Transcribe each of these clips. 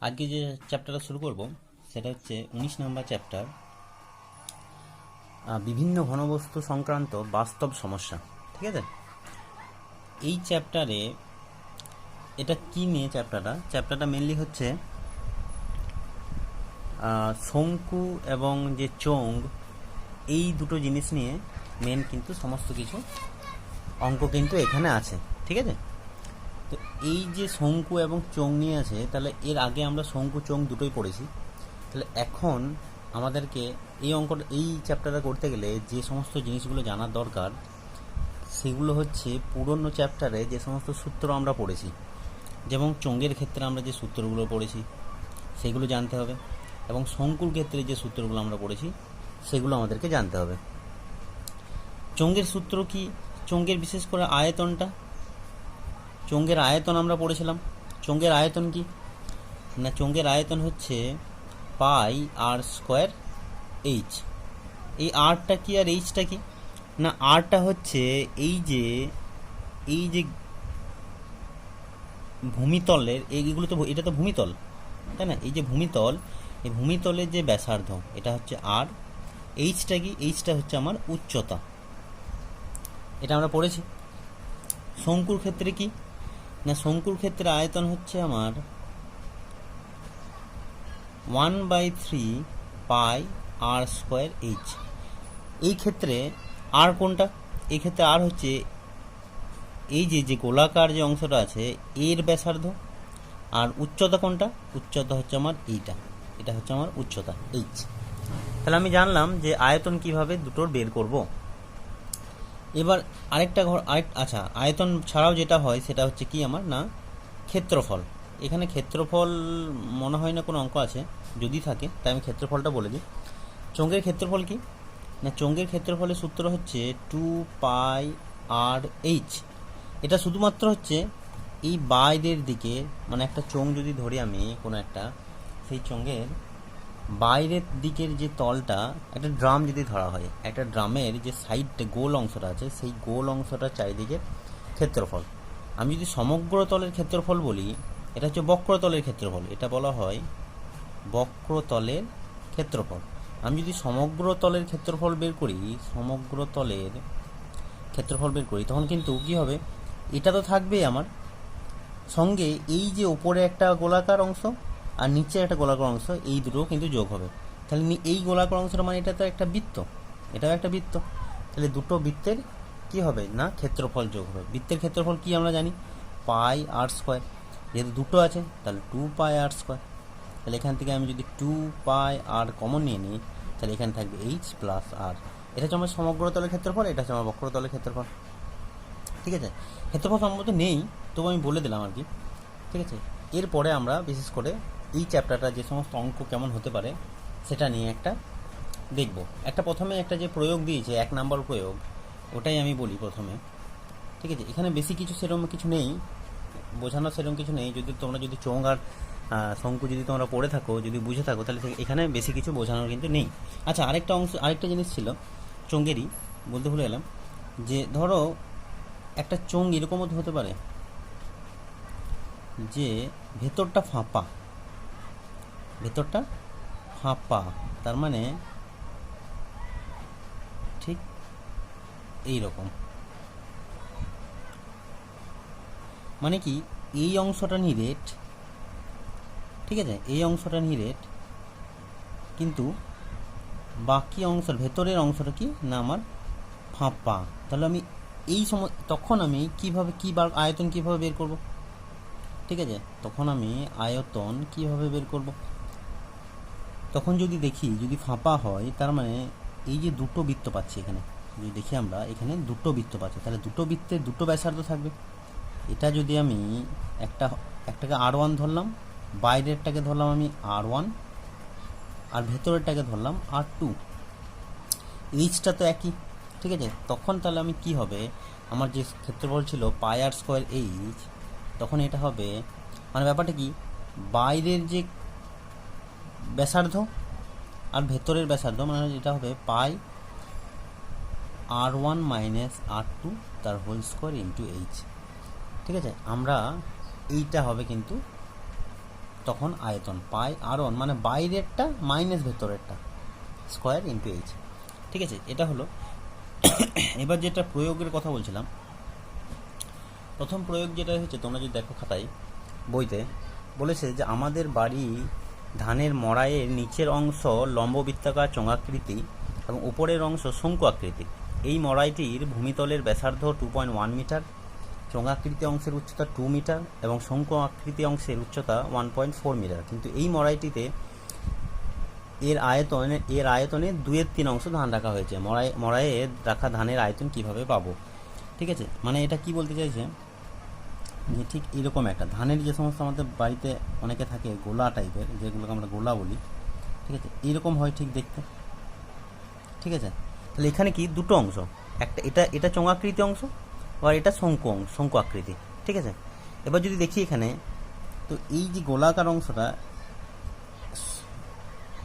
আজকে যে চ্যাপ্টারটা শুরু করব সেটা হচ্ছে 19 নম্বর চ্যাপ্টার, বিভিন্ন ঘনবস্তু সংক্রান্ত বাস্তব সমস্যা। ঠিক আছে, এই চ্যাপ্টারে এটা কি নিয়ে চ্যাপ্টারটা মেনলি হচ্ছে শঙ্কু এবং যে চোঙ, এই দুটো জিনিস নিয়ে মেন কিন্তু সমস্ত কিছু অঙ্ক কিন্তু এখানে আছে। ঠিক আছে, তো এই যে শঙ্কু এবং চোঙ নিয়ে আছে, তাহলে এর আগে আমরা শঙ্কু চোঙ দুটোই পড়েছি। তাহলে এখন আমাদেরকে এই চ্যাপ্টারটা করতে গেলে যে সমস্ত জিনিসগুলো জানার দরকার, সেগুলো হচ্ছে পুরনো চ্যাপ্টারে যে সমস্ত সূত্র আমরা পড়েছি, যেমন চোঙের ক্ষেত্রে আমরা যে সূত্রগুলো পড়েছি সেগুলো জানতে হবে, এবং শঙ্কুর ক্ষেত্রে যে সূত্রগুলো আমরা পড়েছি সেগুলো আমাদেরকে জানতে হবে। চোঙের সূত্র কি? চোঙের বিশেষ করে আয়তনটা, চোঙের আয়তন আমরা পড়েছিলাম। চোঙের আয়তন কি না, চোঙের আয়তন হচ্ছে পাই আর স্কোয়ার এইচ। এই আরটা কি আর এইচটা কি না, আরটা হচ্ছে এই যে ভূমিতলের, এইগুলো তো, এটা তো ভূমিতল, তাই না? এই যে ভূমিতল, এই ভূমিতলের যে ব্যাসার্ধ, এটা হচ্ছে আর। এইচটা কি? এইচটা হচ্ছে আমার উচ্চতা, এটা আমরা পড়েছি। শঙ্কুর ক্ষেত্রে কি না, শঙ্কুর ক্ষেত্রে আয়তন হচ্ছে আমার 1/3 পাই আর স্কোয়ার এইচ। এই ক্ষেত্রে আর কোনটা? এই ক্ষেত্রে আর হচ্ছে এই যে গোলাকার যে অংশটা আছে এর ব্যাসার্ধ। আর উচ্চতা কোনটা? উচ্চতা হচ্ছে আমার এটা হচ্ছে আমার উচ্চতা এইচ। তাহলে আমি জানলাম যে আয়তন কিভাবে দুটোর বের করব। এবার আচ্ছা, আয়তন ছাড়াও যেটা হয় সেটা হচ্ছে কি আমার না, ক্ষেত্রফল। এখানে ক্ষেত্রফল মনে হয় না কোনো অঙ্ক আছে, যদি থাকে তাই আমি ক্ষেত্রফলটা বলে দিই। চোঙের ক্ষেত্রফল কি না, চোঙের ক্ষেত্রফলের সূত্র হচ্ছে 2 পাই আর এইচ। এটা শুধুমাত্র হচ্ছে এই বাইরের দিকে, মানে একটা চোঙ যদি ধরি আমি কোনো একটা, সেই চোঙের বাইরের দিকের যে তলটা, একটা ড্রাম যদি ধরা হয়, একটা ড্রামের যে সাইডটা গোল অংশটা আছে, সেই গোল অংশটার চারিদিকে ক্ষেত্রফল। আমি যদি সমগ্র তলের ক্ষেত্রফল বলি, এটা হচ্ছে বক্রতলের ক্ষেত্রফল, এটা বলা হয় বক্রতলের ক্ষেত্রফল। আমি যদি সমগ্র তলের ক্ষেত্রফল বের করি, তখন কিন্তু কি হবে, এটা তো থাকবেই আমার সঙ্গে, এই যে উপরে একটা গোলাকার অংশ আর নিচে একটা গোলাকার অংশ, এই দুটো কিন্তু যোগ হবে। তাহলে এই গোলাকার অংশটা মানে এটা তো একটা বৃত্ত, এটাও একটা বৃত্ত। তাহলে দুটো বৃত্তের কি হবে না, ক্ষেত্রফল যোগ হবে। বৃত্তের ক্ষেত্রফল কি আমরা জানি, পাই আর স্কোয়ার। যেহেতু দুটো আছে তাহলে 2 পাই আর স্কোয়ার। তাহলে এখান থেকে আমি যদি 2 পাই আর কমন নিয়ে নিই, তাহলে এখানে থাকবে এইচ প্লাস আর। এটা হচ্ছে আমার সমগ্র তলের ক্ষেত্রফল, এটা হচ্ছে আমার বক্রতলের ক্ষেত্রফল। ঠিক আছে, ক্ষেত্রফল সম্ভবত নেই, তবু আমি বলে দিলাম আর কি। ঠিক আছে, এরপরে আমরা বিশেষ করে এই চ্যাপ্টারটা যে সমস্ত অঙ্ক কেমন হতে পারে সেটা নিয়ে একটা দেখব। প্রথমে একটা যে প্রয়োগ দিয়েছে 1 নম্বর প্রয়োগ, ওটাই আমি বলি প্রথমে। ঠিক আছে, এখানে বেশি কিছু সেরকম কিছু নেই, বোঝানোর সেরকম কিছু নেই। তোমরা যদি চোঙ আর শঙ্কু যদি তোমরা পড়ে থাকো, যদি বুঝে থাকো, তাহলে এখানে বেশি কিছু বোঝানোর কিন্তু নেই। আচ্ছা, আরেকটা জিনিস ছিল চোঙেরই, বলতে ভুলে গেলাম, যে ধরো একটা চোঙ এরকমও হতে পারে যে ভেতরটা ফাঁপা, তার মানে ঠিক এই রকম, মানে কি এই অংশটা নিরেট, ঠিক আছে, এই অংশটা নিরেট, কিন্তু বাকি অংশের ভেতরের অংশটা কি না আমার ফাঁপা। তাহলে আমি এই সময়, তখন আমি আয়তন কিভাবে বের করব? ঠিক আছে, তখন আমি আয়তন কিভাবে বের করব? তখন যদি দেখি, যদি ফাঁপা হয়, তার মানে এই যে দুটো বৃত্ত পাচ্ছি এখানে, যদি দেখি আমরা এখানে দুটো বৃত্ত পাচ্ছি, তাহলে দুটো বৃত্তের দুটো ব্যাসার্ধ থাকবে। এটা যদি আমি একটাকে আর1 ধরলাম, বাইরেরটাকে ধরলাম আমি আর1, আর ভেতরেরটাকে ধরলাম আর2, এইচটা তো একই। ঠিক আছে, তখন তাহলে আমি কি হবে, আমার যে ক্ষেত্রফল ছিল পাই আর স্কোয়ার এইচ, তখন এটা হবে, মানে ব্যাপারটা কি, বাইরের যে ব্যাসার্ধ আর ভেতরের ব্যাসার্ধ, মানে এটা হবে পাই আর1 মাইনাস আর2 তার হোল স্কোয়ার ইন্টু এইচ। ঠিক আছে, আমরা এইটা হবে কিন্তু তখন আয়তন পাই R1 মানে বাইরেরটা মাইনাস ভেতরেরটা স্কোয়ার ইন্টু এইচ। ঠিক আছে, এটা হলো। এবার যেটা প্রয়োগের কথা বলছিলাম, প্রথম প্রয়োগ যেটা হচ্ছে, তোমরা যদি দেখো খাতায় বইতে বলেছে যে আমাদের বাড়ি ধানের মড়াইয়ের নিচের অংশ লম্ববৃত্তাকার চোঙাকৃতি এবং উপরের অংশ শঙ্কু আকৃতি। এই মড়াইটির ভূমিতলের ব্যাসার্ধ 2.1 মিটার, চোঙাকৃতি অংশের উচ্চতা 2 মিটার এবং শঙ্কু আকৃতি অংশের উচ্চতা 1.4 মিটার। কিন্তু এই মড়াইটিতে এর আয়তনে 2/3 অংশ ধান রাখা হয়েছে। মড়াইয়ে রাখা ধানের আয়তন কিভাবে পাবো? ঠিক আছে, মানে এটা কি বলতে চাইছে যে ঠিক এরকম একটা ধানের যে সমস্ত আমাদের বাড়িতে অনেকে থাকে গোলা টাইপের, যেগুলোকে আমরা গোলা বলি, ঠিক আছে, এইরকম হয় ঠিক দেখতে। ঠিক আছে, তাহলে এখানে কি দুটো অংশ, একটা এটা চোঙাকৃতি অংশ আর এটা শঙ্কু আকৃতি। ঠিক আছে, এবার যদি দেখি এখানে, তো এই যে গোলাকার অংশটা,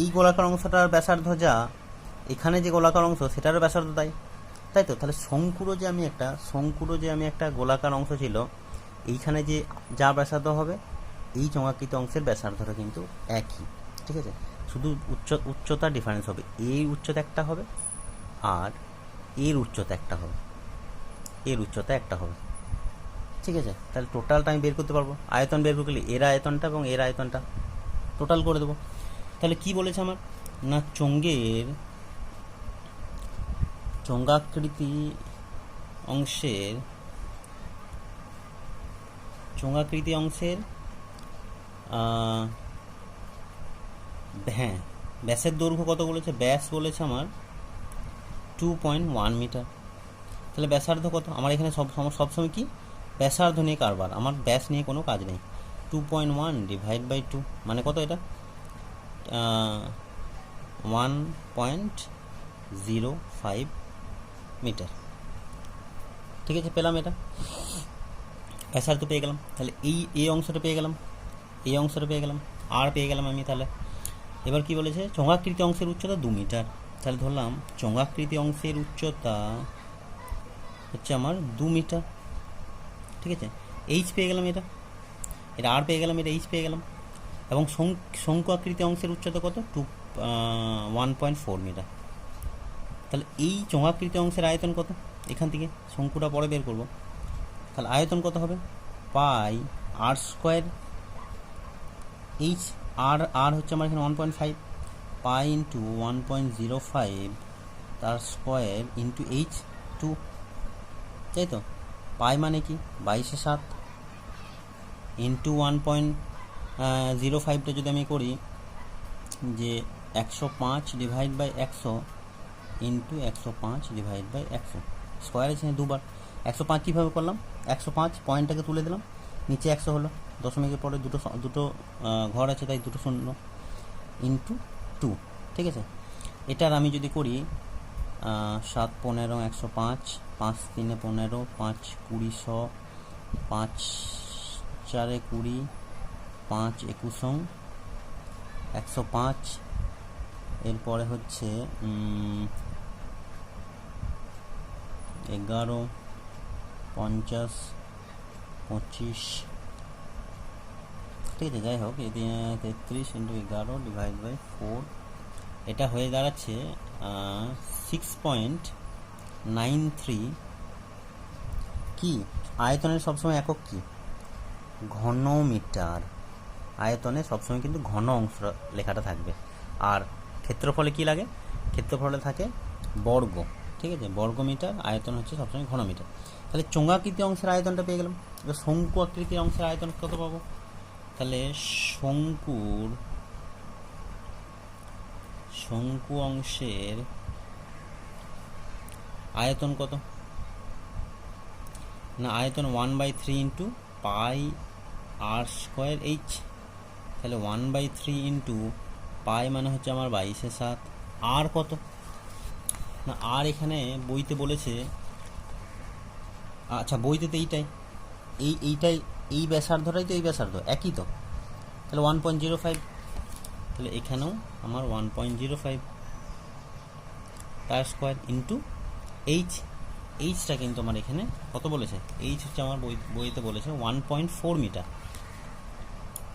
এই গোলাকার অংশটার ব্যাসার্ধ যা, এখানে যে গোলাকার অংশ সেটারও ব্যাসার্ধ তাই তো। তাহলে শঙ্কুরও যে আমি একটা গোলাকার অংশ ছিল, এইখানে যে যা ব্যাসার্ধ হবে এই চোঙাকৃতি অংশের ব্যাসার্ধটা কিন্তু একই। ঠিক আছে, শুধু উচ্চতা ডিফারেন্স হবে, এই উচ্চতা একটা হবে আর এর উচ্চতা একটা হবে। ঠিক আছে, তাহলে টোটালটা আমি বের করতে পারবো। আয়তন বের করলে এর আয়তনটা এবং এর আয়তনটা টোটাল করে দেবো। তাহলে কি বলেছে আমার না, চোঙাকৃতি অংশের হ্যাঁ, ব্যাসের দৈর্ঘ্য কত বলেছে? ব্যাস বলেছে আমার 2.1 মিটার। তাহলে ব্যাসার্ধ কত? আমার এখানে সবসময় কি ব্যাসার্ধ নিয়ে কারবার, আমার ব্যাস নিয়ে কোনো কাজ নেই। 2.1 ডিভাইড বাই 2 মানে কত? এটা 1.05 মিটার। ঠিক আছে, পেলাম এটা, ব্যাসার্ধ পেয়ে গেলাম। তাহলে এই অংশটা পেয়ে গেলাম, আর পেয়ে গেলাম আমি। তাহলে এবার কি বলেছে? চোঙাকৃতি অংশের উচ্চতা 2 মিটার। তাহলে ধরলাম চোঙাকৃতি অংশের উচ্চতা হচ্ছে আমার 2 মিটার। ঠিক আছে, এইচ পেয়ে গেলাম, এটা আর পেয়ে গেলাম, এটা এইচ পেয়ে গেলাম। এবং শঙ্কু আকৃতি অংশের উচ্চতা কত? 1.4 মিটার। তাহলে এই চোঙাকৃতি অংশের আয়তন কত? এখান থেকে শঙ্কুটা পরে বের করব। তাহলে আয়তন কত হবে? পাই আর স্কোয়ার এইচ, আর হচ্ছে আমার এখানে 1.5, পাই ইন্টু 1.05 তার স্কোয়ার ইন্টু এইচ 2। তাই তো, পাই মানে কি 22/7 ইন্টু 1.05টা যদি আমি করি যে 105 divide by 100 into 105 divide by 100, square আছে দুবার। 105 কীভাবে করলাম? 105 পয়েন্টটাকে তুলে দিলাম, নিচে 100 হলো, দশমিকের পরে দুটো ঘর আছে তাই দুটো শূন্য, ইন্টু 2। ঠিক আছে, এটার আমি যদি করি 7 15 105, 5 3 15, 5 20 100, 5 4 20, 5 21 105, এরপরে হচ্ছে 11 50 25। ঠিক আছে, যাই হোক, 33 ইন্টু 11 ডিভাইড বাই 4, এটা হয়ে দাঁড়াচ্ছে 6.93। কি আয়তনের সবসময় একক কি? ঘনমিটার। আয়তনে সবসময় কিন্তু ঘন অংশ লেখাটা থাকবে। আর ক্ষেত্রফলে কি লাগে? ক্ষেত্রফলে থাকে বর্গ। ঠিক আছে, বর্গমিটার, আয়তন হচ্ছে সবসময় ঘনমিটার। তাহলে চোঙাকৃতি অংশের আয়তনটা পেয়ে গেলাম। এবার শঙ্কু আকৃতির অংশের আয়তন কত পাবো? তাহলে শঙ্কু অংশের আয়তন কত না? আয়তন 1/3 ইন্টু পাই আর স্কোয়ার এইচ। তাহলে 1/3 ইন্টু পাই মানে হচ্ছে আমার 22/7। আর কত না? আর এখানে বইতে বলেছে, আচ্ছা বইতে তো এইটাই এই ব্যাসার্ধটাই তো এই ব্যাসার্ধ একই তো, তাহলে 1.05। তাহলে এখানেও আমার 1.05 তার স্কোয়ার ইন্টু এইচটা কিন্তু আমার এখানে কত বলেছে? এইচ হচ্ছে আমার বইতে বলেছে 1.4 মিটার।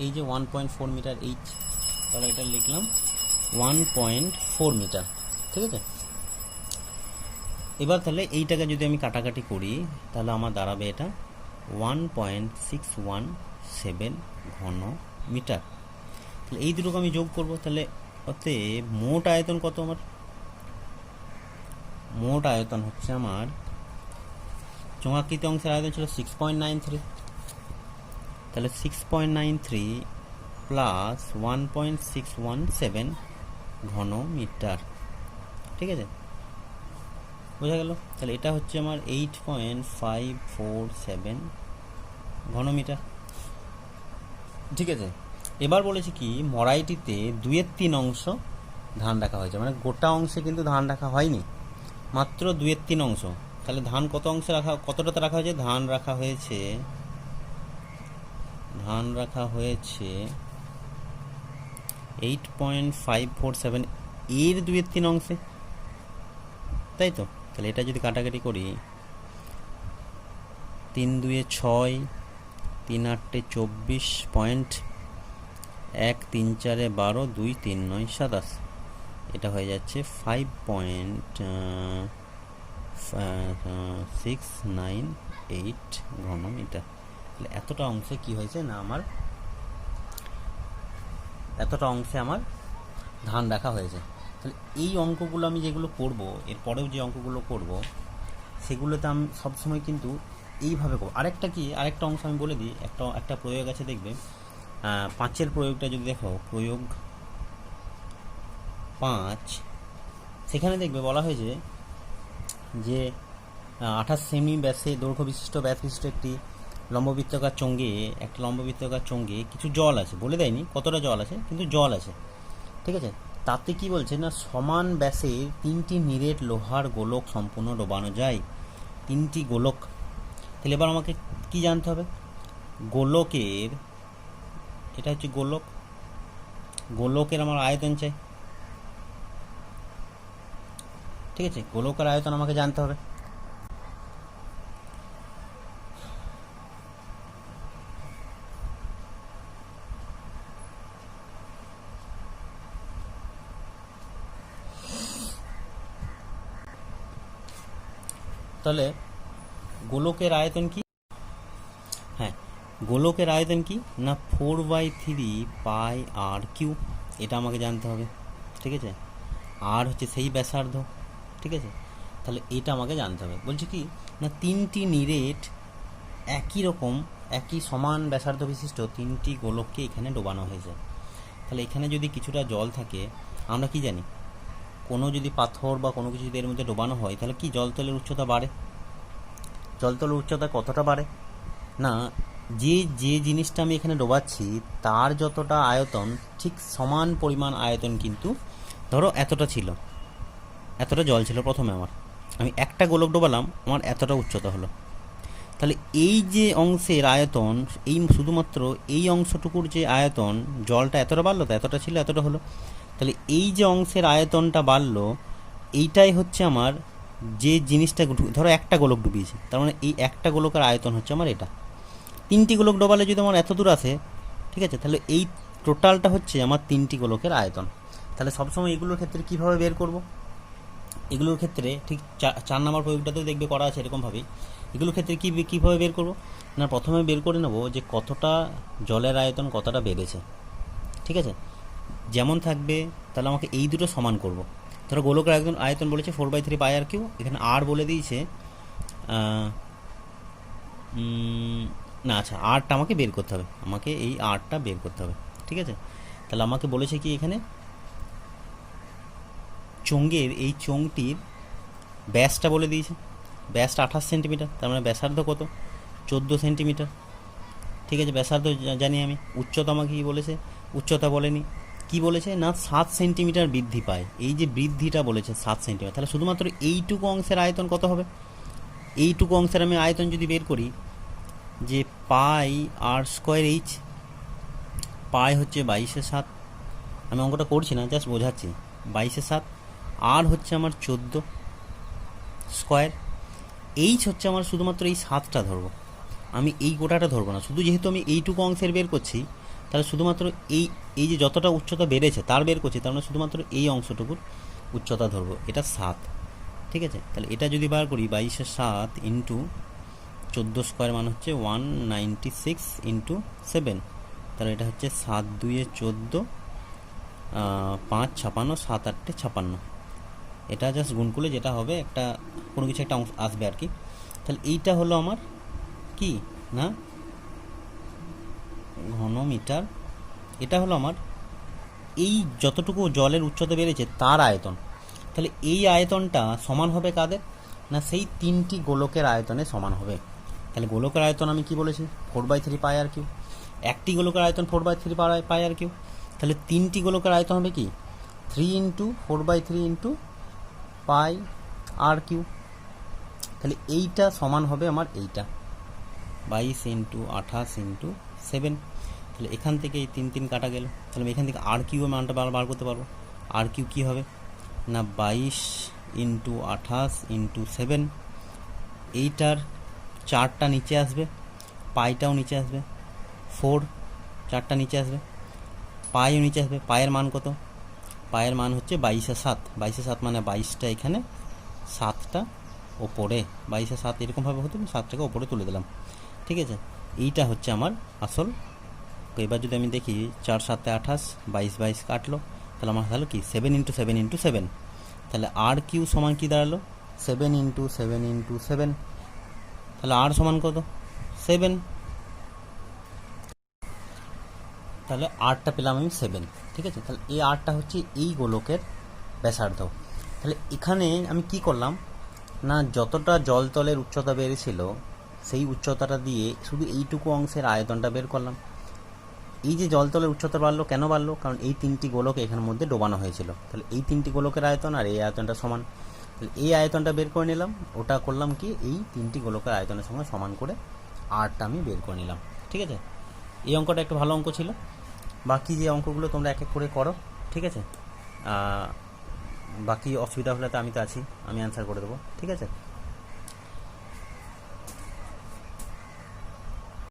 এই যে 1.4 মিটার এইচ, তাহলে এটা লিখলাম 1.4 মিটার। ঠিক আছে, এবার তাহলে এইটাকে যদি আমি কাটাকাটি করি তাহলে আমার দাঁড়াবে এটা 1.617 ঘন মিটার। তাহলে এই দুটোকে আমি যোগ করব, তাহলে ওতে মোট আয়তন কত? আমার মোট আয়তন হচ্ছে আমার চোঙাকৃতি অংশের আয়তন ছিল 6.93, তাহলে 6.93 প্লাস 1.617 ঘন মিটার। ঠিক আছে, বোঝা গেল? তাহলে এটা হচ্ছে আমার 8.547 ঘন মিটার। ঠিক আছে, এবার বলেছি কি মরাইটিতে 2/3 অংশ ধান রাখা হয়েছে, মানে গোটা অংশে কিন্তু ধান রাখা হয়নি, মাত্র 2/3 অংশ। তাহলে ধান কত অংশে রাখা, কতটাতে রাখা হয়েছে? ধান রাখা হয়েছে 8.547 এর 2/3 অংশে, তাই তো? তাহলে এটা যদি কাটাকাটি করি, 3 2 6, 3 8 24, 1 3 4 12, 2 3 9 27, এটা হয়ে যাচ্ছে 5.698 ঘন মিটার। তাহলে এতটা অংশে কি হয়েছে না, আমার এতটা অংশে আমার ধান রাখা হয়েছে। তাহলে এই অঙ্কগুলো আমি যেগুলো করব, এরপরেও যে অঙ্কগুলো করব, সেগুলোতে আমি সবসময় কিন্তু এইভাবে করব। আরেকটা অংশ আমি বলে দিই, একটা প্রয়োগ আছে, দেখবে 5-এর প্রয়োগটা যদি দেখো, প্রয়োগ 5, সেখানে দেখবে বলা হয়েছে যে 28 সেমি ব্যাসে দৈর্ঘ্য বিশিষ্ট ব্যাস বিশিষ্ট একটি লম্ববৃত্তাকার চোঙে কিছু জল আছে, বলে দেয়নি কতটা জল আছে, কিন্তু জল আছে। ঠিক আছে, তাতে কি বলছে না, সমান ব্যাসের 3টি নিরেট লোহার গোলক সম্পূর্ণ ডোবানো যায়। 3টি গোলক। তাহলে এবার আমাকে কি জানতে হবে? গোলকের, এটা হচ্ছে গোলকের আমার আয়তন চাই। ঠিক আছে, গোলকের আয়তন আমাকে জানতে হবে। তাহলে গোলকের আয়তন কি? হ্যাঁ, গোলকের আয়তন কি না 4/3 পাই আর কিউ, এটা আমাকে জানতে হবে। ঠিক আছে, আর হচ্ছে সেই ব্যাসার্ধ। ঠিক আছে, তাহলে এটা আমাকে জানতে হবে। বলছি কি না, 3টি নিরেট একই সমান ব্যাসার্ধ বিশিষ্ট 3টি গোলককে এখানে ডোবানো হয়েছে। তাহলে এখানে যদি কিছুটা জল থাকে, আমরা কি জানি, কোনো যদি পাথর বা কোনো কিছু যদি এর মধ্যে ডোবানো হয়, তাহলে কি জলতলের উচ্চতা বাড়ে? জলতলের উচ্চতা কতটা বাড়ে না, যে জিনিসটা আমি এখানে ডোবাচ্ছি তার যতটা আয়তন, ঠিক সমান পরিমাণ আয়তন কিন্তু, ধরো এতটা জল ছিল প্রথমে, আমি একটা গোলক ডোবালাম, আমার এতটা উচ্চতা হলো। তাহলে এই যে অংশের আয়তন, এই শুধুমাত্র এই অংশটুকুর যে আয়তন, জলটা এতটা বাড়লো, তো এতটা ছিল, এতটা হলো। তাহলে এই যে অংশের আয়তনটা বাড়লো, এইটাই হচ্ছে আমার যে জিনিসটা, ধরো একটা গোলক ডুবিয়েছে, তার মানে এই একটা গোলকের আয়তন হচ্ছে আমার এটা। 3টি গোলক ডোবালে যদি আমার এত দূর আসে, ঠিক আছে, তাহলে এই টোটালটা হচ্ছে আমার 3টি গোলকের আয়তন। তাহলে সবসময় এগুলোর ক্ষেত্রে কীভাবে বের করব? এগুলোর ক্ষেত্রে ঠিক 4 নম্বর প্রয়োগটাতেও দেখবে করা আছে এরকমভাবেই। এগুলোর ক্ষেত্রে কীভাবে বের করব না, প্রথমে বের করে নেব যে কতটা জলের আয়তন কতটা বেড়েছে। ঠিক আছে, যেমন থাকবে, তাহলে আমাকে এই দুটো সমান করব। ধরো গোলকের আয়তন বলেছে 4/3 পাই আর কিউ, এখানে আর বলে দিয়েছে না, আচ্ছা, আরটা আমাকে বের করতে হবে, এই আরটা বের করতে হবে। ঠিক আছে, তাহলে আমাকে বলেছে কি এখানে এই চোঙটির ব্যাসটা বলে দিয়েছে, ব্যাসটা 28 সেন্টিমিটার, তার মানে ব্যাসার্ধ কত? 14 সেন্টিমিটার। ঠিক আছে, ব্যাসার্ধ জানি আমি। উচ্চতা আমাকে কী বলেছে? উচ্চতা বলেনি, কি বলেছে না 7 সেন্টিমিটার বৃদ্ধি পায়। এই যে বৃদ্ধিটা বলেছে 7 সেন্টিমিটার, তাহলে শুধুমাত্র এইটুকু অংশের আয়তন কত হবে? এইটুকু অংশের আমি আয়তন যদি বের করি, যে পাই আর স্কোয়ার এইচ, পাই হচ্ছে 22/7, আমি অঙ্কটা করছি না, জাস্ট বোঝাচ্ছি, 22/7, আর হচ্ছে আমার 14 স্কোয়ার, এইচ হচ্ছে আমার শুধুমাত্র এই 7টা ধরবো, আমি এই গোটাটা ধরবো না, শুধু যেহেতু আমি এইটুকু অংশের বের করছি, তাহলে শুধুমাত্র এই এই যে যতটা উচ্চতা বেড়েছে তার বের করছি, তার মানে শুধুমাত্র এই অংশটুকুর উচ্চতা ধরবো, এটা 7। ঠিক আছে, তাহলে এটা যদি বার করি 22/7 ইন্টু 14 স্কোয়ার মান হচ্ছে 196 ইন্টু 7, তাহলে এটা হচ্ছে 7 2 14, 5 56, 7 8 56। এটা জাস্ট গুণ করলে যেটা হবে একটা কোনো কিছু একটা অংশ আসবে আর কি। তাহলে এইটা হলো আমার কি না ঘনমিটার, এটা হলো আমার এই যতটুকু জলের উচ্চতা বেড়েছে তার আয়তন। তাহলে এই আয়তনটা সমান হবে কাদের না সেই 3টি গোলকের আয়তনে সমান হবে। তাহলে গোলকের আয়তন আমি কি বলেছি 4/3 পাই আর কিউ, একটি গোলকের আয়তন 4/3 পাই আর কিউ। তাহলে 3টি গোলকের আয়তন হবে কি 3 ইন্টু 4/3 ইন্টু পাই আর কিউ। তাহলে এইটা সমান হবে আমার এইটা 22 ইন্টু 28 ইন্টু 7। তাহলে এখান থেকে এই 3 3 কাটা গেল, তাহলে আমি এখান থেকে আর কিউ মানটা বার করতে পারবো। আর কিউ কী হবে না 22 ইন্টু 28 ইন্টু 7, এইটার 4টা নিচে আসবে, পাইটাও নিচে আসবে, 4 4টা নিচে আসবে, পাইও নিচে আসবে। পায়ের মান কত, পায়ের মান হচ্ছে 22/7, 22/7 মানে 22টা এখানে, 7টা ওপরে, 22/7 এরকমভাবে হতো, 7টাকে ওপরে তুলে দিলাম। ঠিক আছে, এইটা হচ্ছে আমার আসল। তো এবার যদি আমি দেখি 4 7 28, 22 22 কাটলো, তাহলে আমার হলো কি 7 ইন্টু 7 ইন্টু 7। তাহলে আর কিউ সমান কি দাঁড়ালো 7 ইন্টু 7 ইন্টু 7। তাহলে আর সমান কত 7, তাহলে আরটা পেলাম আমি 7। ঠিক আছে, তাহলে এই আরটা হচ্ছে এই গোলকের ব্যাসার্ধ। তাহলে এখানে আমি কি করলাম না যতটা জলতলের উচ্চতা বেড়েছিল সেই উচ্চতাটা দিয়ে শুধু এইটুকু অংশের আয়তনটা বের করলাম। এই যে জলতলের উচ্চতা বাড়লো কেন বাড়লো, কারণ এই 3টি গোলক এখানের মধ্যে ডোবানো হয়েছিল। তাহলে এই 3টি গোলকের আয়তন আর এই আয়তনটা সমান, তাহলে এই আয়তনটা বের করে নিলাম। ওটা করলাম কি এই 3টি গোলকের আয়তনের সঙ্গে সমান করে আরটা আমি বের করে নিলাম। ঠিক আছে, এই অঙ্কটা একটু ভালো অঙ্ক ছিল। বাকি যে অঙ্কগুলো তোমরা এক এক করে করো। ঠিক আছে, বাকি অসুবিধা হলে তো আমি তো আছি, আমি অ্যান্সার করে দেবো। ঠিক আছে।